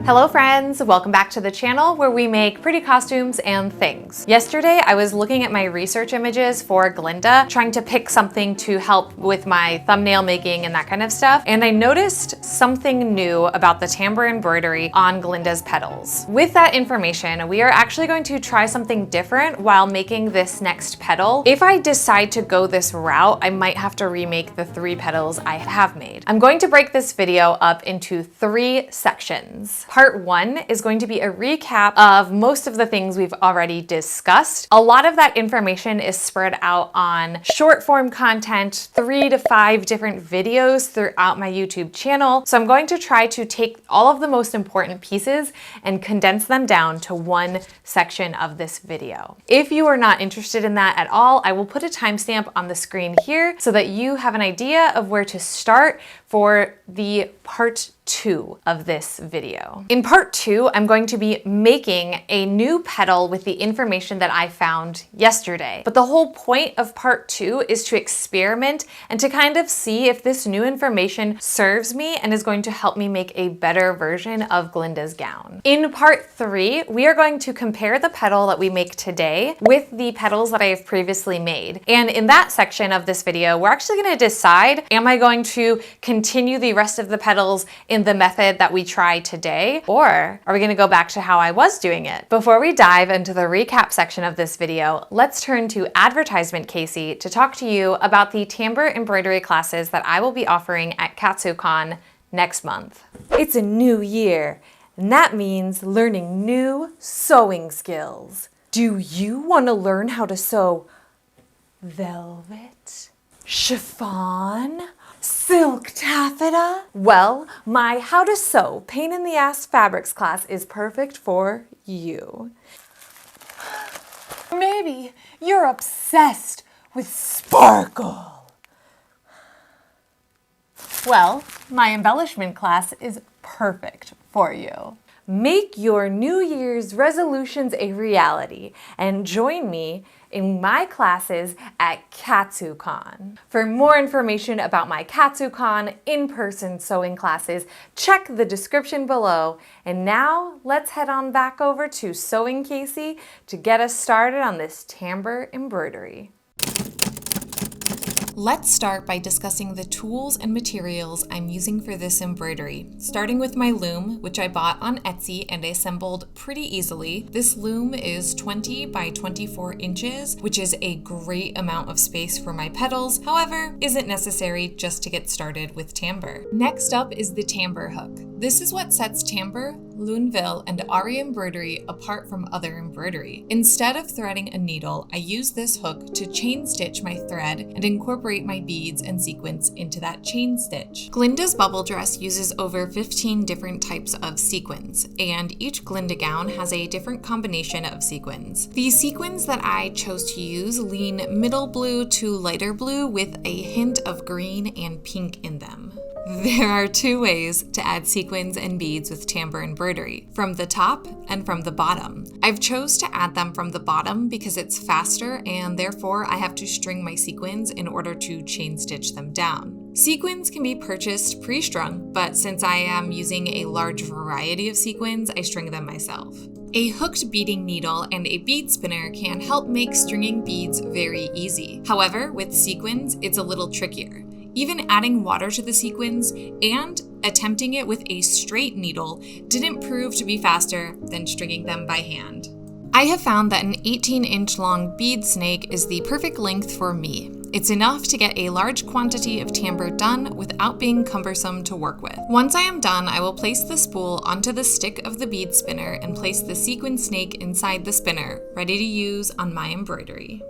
Hello friends, welcome back to the channel where we make pretty costumes and things. Yesterday I was looking at my research images for Glinda, trying to pick something to help with my thumbnail making and that kind of stuff, and I noticed something new about the Tambour embroidery on Glinda's petals. With that information, we are actually going to try something different while making this next petal. If I decide to go this route, I might have to remake the 3 petals I have made. I'm going to break this video up into 3 sections. Part 1 is going to be a recap of most of the things we've already discussed. A lot of that information is spread out on short form content, 3 to 5 different videos throughout my YouTube channel. So I'm going to try to take all of the most important pieces and condense them down to one section of this video. If you are not interested in that at all, I will put a timestamp on the screen here so that you have an idea of where to start for the part 2 of this video. In part 2, I'm going to be making a new petal with the information that I found yesterday. But the whole point of part 2 is to experiment and to kind of see if this new information serves me and is going to help me make a better version of Glinda's gown. In part 3, we are going to compare the petal that we make today with the petals that I have previously made. And in that section of this video, we're actually going to decide, am I going to continue the rest of the petals in the method that we tried today, or are we going to go back to how I was doing it? Before we dive into the recap section of this video, let's turn to advertisement Casey to talk to you about the Tambour embroidery classes that I will be offering at Katsucon next month. It's a new year, and that means learning new sewing skills. Do you want to learn how to sew velvet, chiffon, silk taffeta? Well, my How to Sew Pain in the Ass Fabrics class is perfect for you. Maybe you're obsessed with sparkle. Well, my embellishment class is perfect for you. Make your New Year's resolutions a reality and join me in my classes at Katsucon. For more information about my Katsucon in-person sewing classes, check the description below. And now let's head on back over to Sewing Casey to get us started on this Tambour embroidery. Let's start by discussing the tools and materials I'm using for this embroidery, starting with my loom, which I bought on Etsy and assembled pretty easily. This loom is 20 by 24 inches, which is a great amount of space for my petals, however, isn't necessary just to get started with Tambour. Next up is the Tambour hook. This is what sets Tambour, Luneville, and Ari embroidery apart from other embroidery. Instead of threading a needle, I use this hook to chain stitch my thread and incorporate my beads and sequins into that chain stitch. Glinda's bubble dress uses over 15 different types of sequins, and each Glinda gown has a different combination of sequins. The sequins that I chose to use lean middle blue to lighter blue with a hint of green and pink in them. There are 2 ways to add sequins and beads with Tambour embroidery, from the top and from the bottom. I've chose to add them from the bottom because it's faster and therefore I have to string my sequins in order to chain stitch them down. Sequins can be purchased pre-strung, but since I am using a large variety of sequins, I string them myself. A hooked beading needle and a bead spinner can help make stringing beads very easy. However, with sequins, it's a little trickier. Even adding water to the sequins and attempting it with a straight needle didn't prove to be faster than stringing them by hand. I have found that an 18-inch long bead snake is the perfect length for me. It's enough to get a large quantity of Tambour done without being cumbersome to work with. Once I am done, I will place the spool onto the stick of the bead spinner and place the sequin snake inside the spinner, ready to use on my embroidery.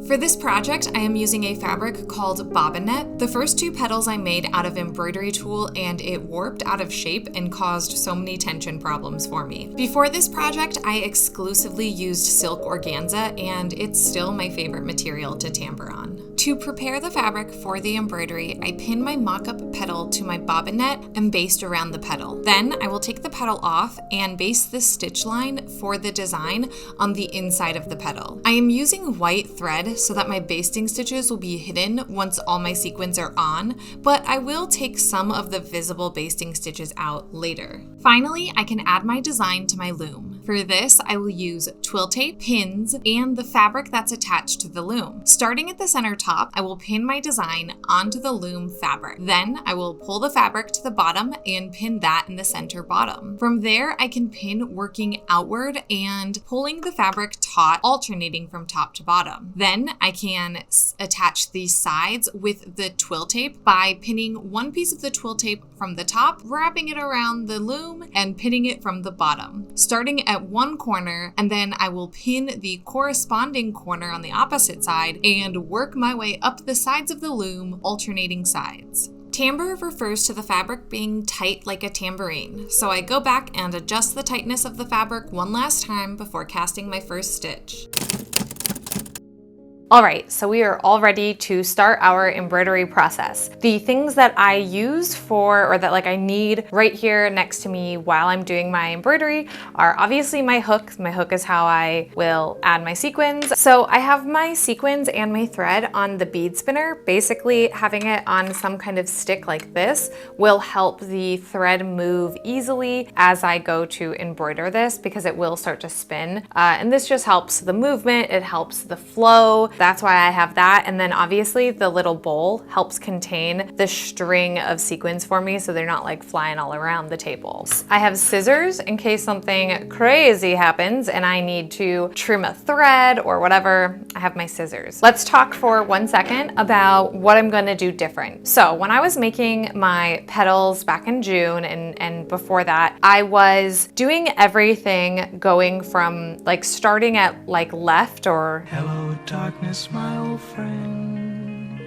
For this project, I am using a fabric called bobbinette. The first 2 petals I made out of embroidery tulle and it warped out of shape and caused so many tension problems for me. Before this project, I exclusively used silk organza and it's still my favorite material to Tambour on. To prepare the fabric for the embroidery, I pin my mock-up petal to my bobbinette and baste around the petal. Then I will take the petal off and baste the stitch line for the design on the inside of the petal. I am using white thread so that my basting stitches will be hidden once all my sequins are on, but I will take some of the visible basting stitches out later. Finally, I can add my design to my loom. For this, I will use twill tape, pins, and the fabric that's attached to the loom. Starting at the center top, I will pin my design onto the loom fabric. Then I will pull the fabric to the bottom and pin that in the center bottom. From there, I can pin working outward and pulling the fabric taut, alternating from top to bottom. Then I can attach these sides with the twill tape by pinning one piece of the twill tape from the top, wrapping it around the loom, and pinning it from the bottom. Starting at one corner, and then I will pin the corresponding corner on the opposite side and work my way up the sides of the loom, alternating sides. Tambour refers to the fabric being tight like a tambourine, so I go back and adjust the tightness of the fabric one last time before casting my first stitch. All right, so we are all ready to start our embroidery process. The things that I use or that I need right here next to me while I'm doing my embroidery are obviously my hook. My hook is how I will add my sequins. So I have my sequins and my thread on the bead spinner. Basically, having it on some kind of stick like this will help the thread move easily as I go to embroider this, because it will start to spin. And this just helps the movement, it helps the flow. That's why I have that. And then obviously the little bowl helps contain the string of sequins for me so they're not flying all around the table. I have scissors in case something crazy happens and I need to trim a thread or whatever. I have my scissors. Let's talk for 1 second about what I'm gonna do different. So when I was making my petals back in June and before that, I was doing everything going from starting at left or hello darkness, my old friend.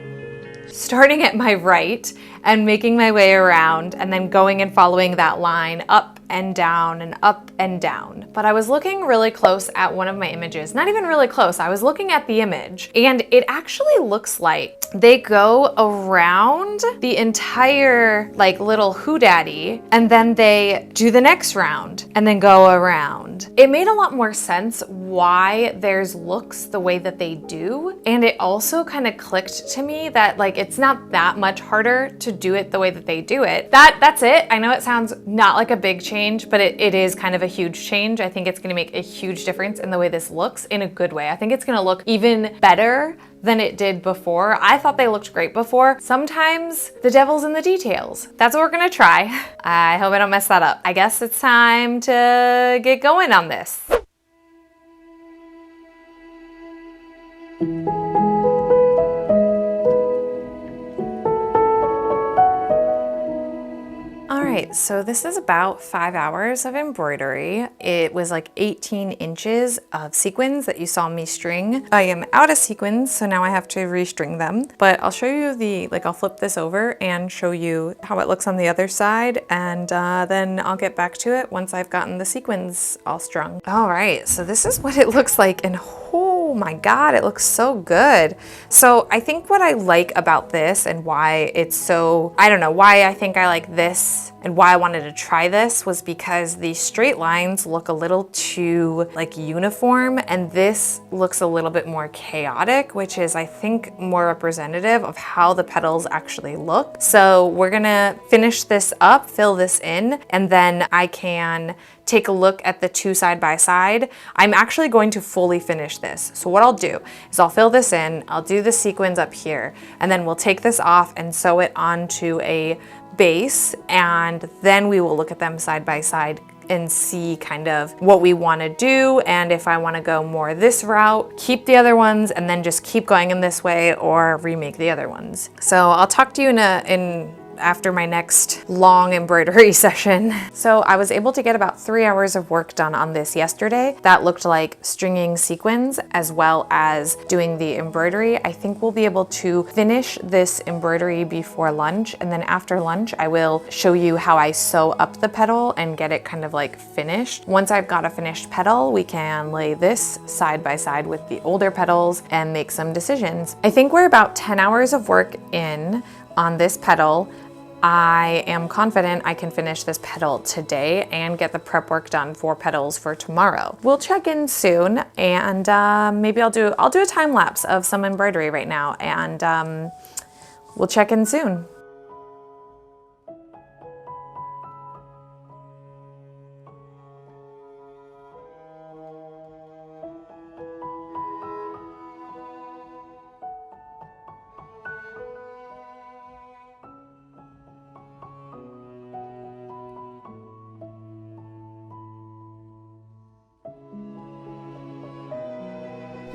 Starting at my right and making my way around and then going and following that line up and down and up and down. But I was looking really close at one of my images, not even really close, I was looking at the image, and it actually looks like they go around the entire little hoodaddy and then they do the next round and then go around. It made a lot more sense why theirs looks the way that they do, and it also kind of clicked to me that it's not that much harder to do it the way that they do it. That's it. I know it sounds not like a big change, but it is kind of a huge change. I think it's going to make a huge difference in the way this looks in a good way. I think it's going to look even better than it did before. I thought they looked great before. Sometimes the devil's in the details. That's what we're gonna try. I hope I don't mess that up. I guess it's time to get going on this. All right, so this is about 5 hours of embroidery. It was 18 inches of sequins that you saw me string. I am out of sequins, so now I have to restring them. But I'll show you I'll flip this over and show you how it looks on the other side, and then I'll get back to it once I've gotten the sequins all strung. All right, so this is what it looks like, and oh my God, it looks so good. So I think what I like about this and why it's so, I don't know, why I think I like this and why I wanted to try this was because the straight lines look a little too uniform, and this looks a little bit more chaotic, which is I think more representative of how the petals actually look. So we're gonna finish this up, fill this in, and then I can take a look at the two side by side. I'm actually going to fully finish this. So what I'll do is I'll fill this in, I'll do the sequins up here, and then we'll take this off and sew it onto a base, and then we will look at them side by side and see kind of what we want to do, and if I want to go more this route, keep the other ones and then just keep going in this way, or remake the other ones. So I'll talk to you in after my next long embroidery session. So I was able to get about 3 hours of work done on this yesterday. That looked like stringing sequins as well as doing the embroidery. I think we'll be able to finish this embroidery before lunch, and then after lunch I will show you how I sew up the petal and get it kind of like finished. Once I've got a finished petal, we can lay this side by side with the older petals and make some decisions. I think we're about 10 hours of work in on this petal. I am confident I can finish this petal today and get the prep work done for petals for tomorrow. We'll check in soon, and maybe I'll do a time lapse of some embroidery right now, and we'll check in soon.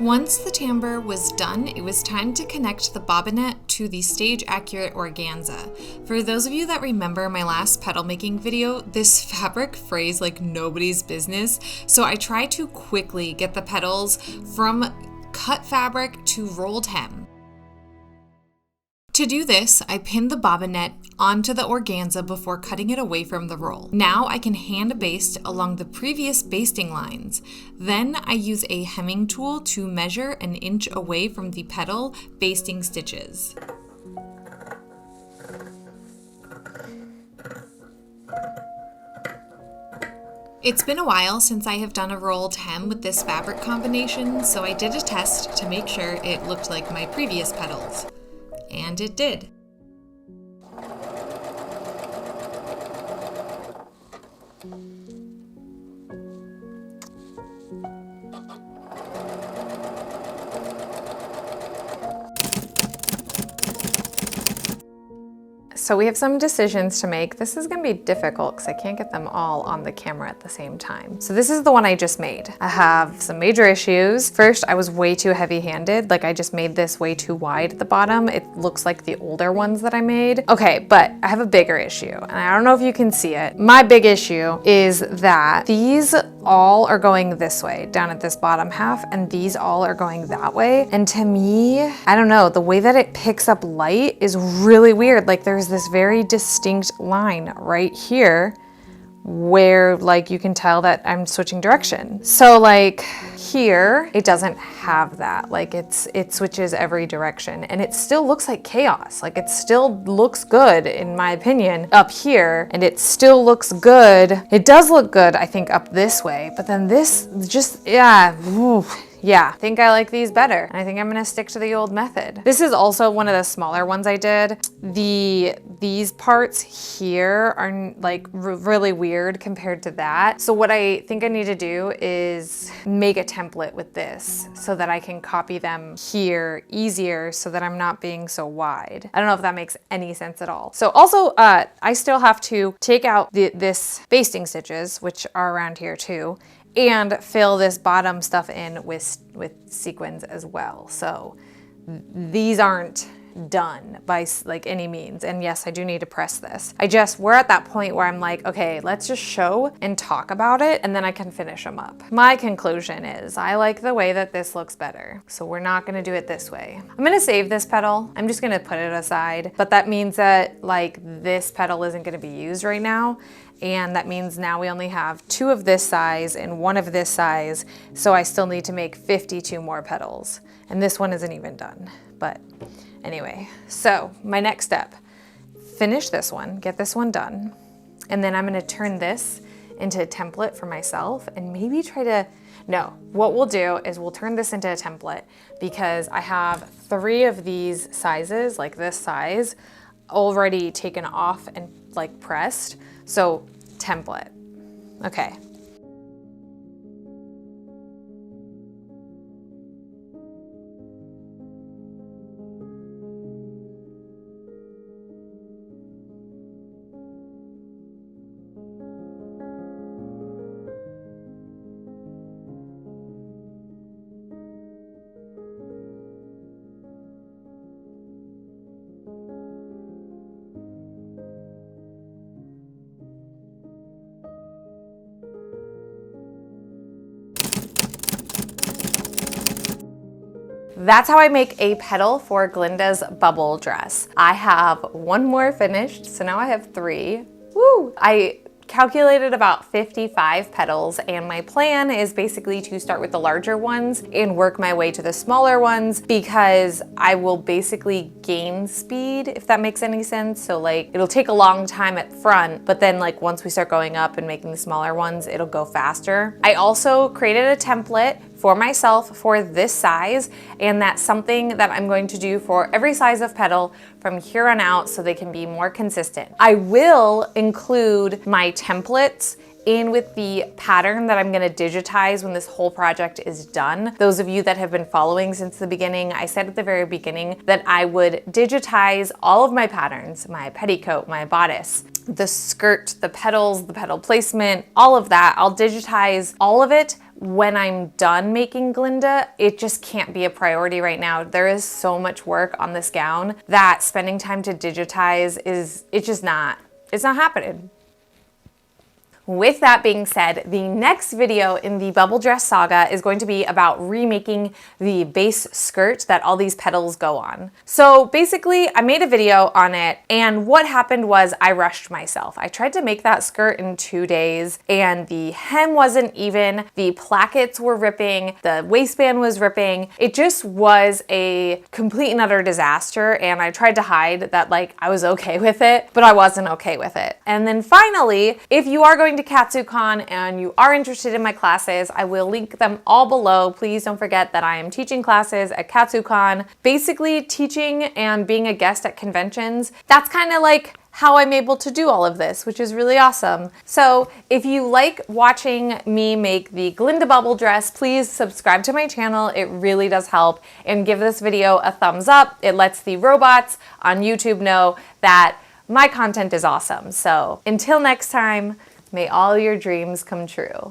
Once the tambour was done, it was time to connect the bobbinet to the stage accurate organza. For those of you that remember my last petal making video, this fabric frays like nobody's business, so I try to quickly get the petals from cut fabric to rolled hem. To do this, I pinned the bobbinet onto the organza before cutting it away from the roll. Now I can hand baste along the previous basting lines. Then I use a hemming tool to measure an inch away from the petal basting stitches. It's been a while since I have done a rolled hem with this fabric combination, so I did a test to make sure it looked like my previous petals. And it did. So we have some decisions to make. This is gonna be difficult because I can't get them all on the camera at the same time. So this is the one I just made. I have some major issues. First, I was way too heavy-handed. Like I just made this way too wide at the bottom. It looks like the older ones that I made. Okay, but I have a bigger issue, and I don't know if you can see it. My big issue is that these all are going this way, down at this bottom half, and these all are going that way. And to me, I don't know, the way that it picks up light is really weird. Like there's this very distinct line right here where like you can tell that I'm switching direction. So like here, it doesn't have that. Like it switches every direction and it still looks like chaos. Like it still looks good in my opinion up here, and it still looks good. It does look good, I think, up this way, but then this just, yeah, ooh. Yeah, I think I like these better. I think I'm gonna stick to the old method. This is also one of the smaller ones I did. These parts here are like really weird compared to that. So what I think I need to do is make a template with this so that I can copy them here easier so that I'm not being so wide. I don't know if that makes any sense at all. So also, I still have to take out this basting stitches, which are around here too, and fill this bottom stuff in with sequins as well. So these aren't done by like any means. And yes, I do need to press this. We're at that point where I'm like, okay, let's just show and talk about it and then I can finish them up. My conclusion is I like the way that this looks better. So we're not gonna do it this way. I'm gonna save this petal. I'm just gonna put it aside, but that means that like this petal isn't gonna be used right now. And that means now we only have 2 of this size and 1 of this size. So I still need to make 52 more petals. And this one isn't even done. But anyway, so my next step, finish this one, get this one done. And then I'm gonna turn this into a template for myself and maybe what we'll do is we'll turn this into a template because I have 3 of these sizes, like this size, already taken off and like pressed. So template, okay. that's how I make a petal for Glinda's bubble dress. I have one more finished, so now I have 3. Woo! I calculated about 55 petals, and my plan is basically to start with the larger ones and work my way to the smaller ones, because I will basically gain speed, if that makes any sense. So like, it'll take a long time at front, but then like once we start going up and making the smaller ones, it'll go faster. I also created a template for myself for this size, and that's something that I'm going to do for every size of petal from here on out so they can be more consistent. I will include my templates in with the pattern that I'm gonna digitize when this whole project is done. Those of you that have been following since the beginning, I said at the very beginning that I would digitize all of my patterns, my petticoat, my bodice, the skirt, the petals, the petal placement, all of that. I'll digitize all of it when I'm done making Glinda. It just can't be a priority right now. There is so much work on this gown that spending time to digitize it's not happening. With that being said, the next video in the Bubble Dress Saga is going to be about remaking the base skirt that all these petals go on. So basically, I made a video on it, and what happened was I rushed myself. I tried to make that skirt in 2 days, and the hem wasn't even, the plackets were ripping, the waistband was ripping. It just was a complete and utter disaster, and I tried to hide that like I was okay with it, but I wasn't okay with it. And then finally, if you are going to Katsucon and you are interested in my classes, I will link them all below. Please don't forget that I am teaching classes at Katsucon. Basically, teaching and being a guest at conventions, that's kind of like how I'm able to do all of this, which is really awesome. So if you like watching me make the Glinda bubble dress, please subscribe to my channel. It really does help. And give this video a thumbs up. It lets the robots on YouTube know that my content is awesome. So until next time, may all your dreams come true.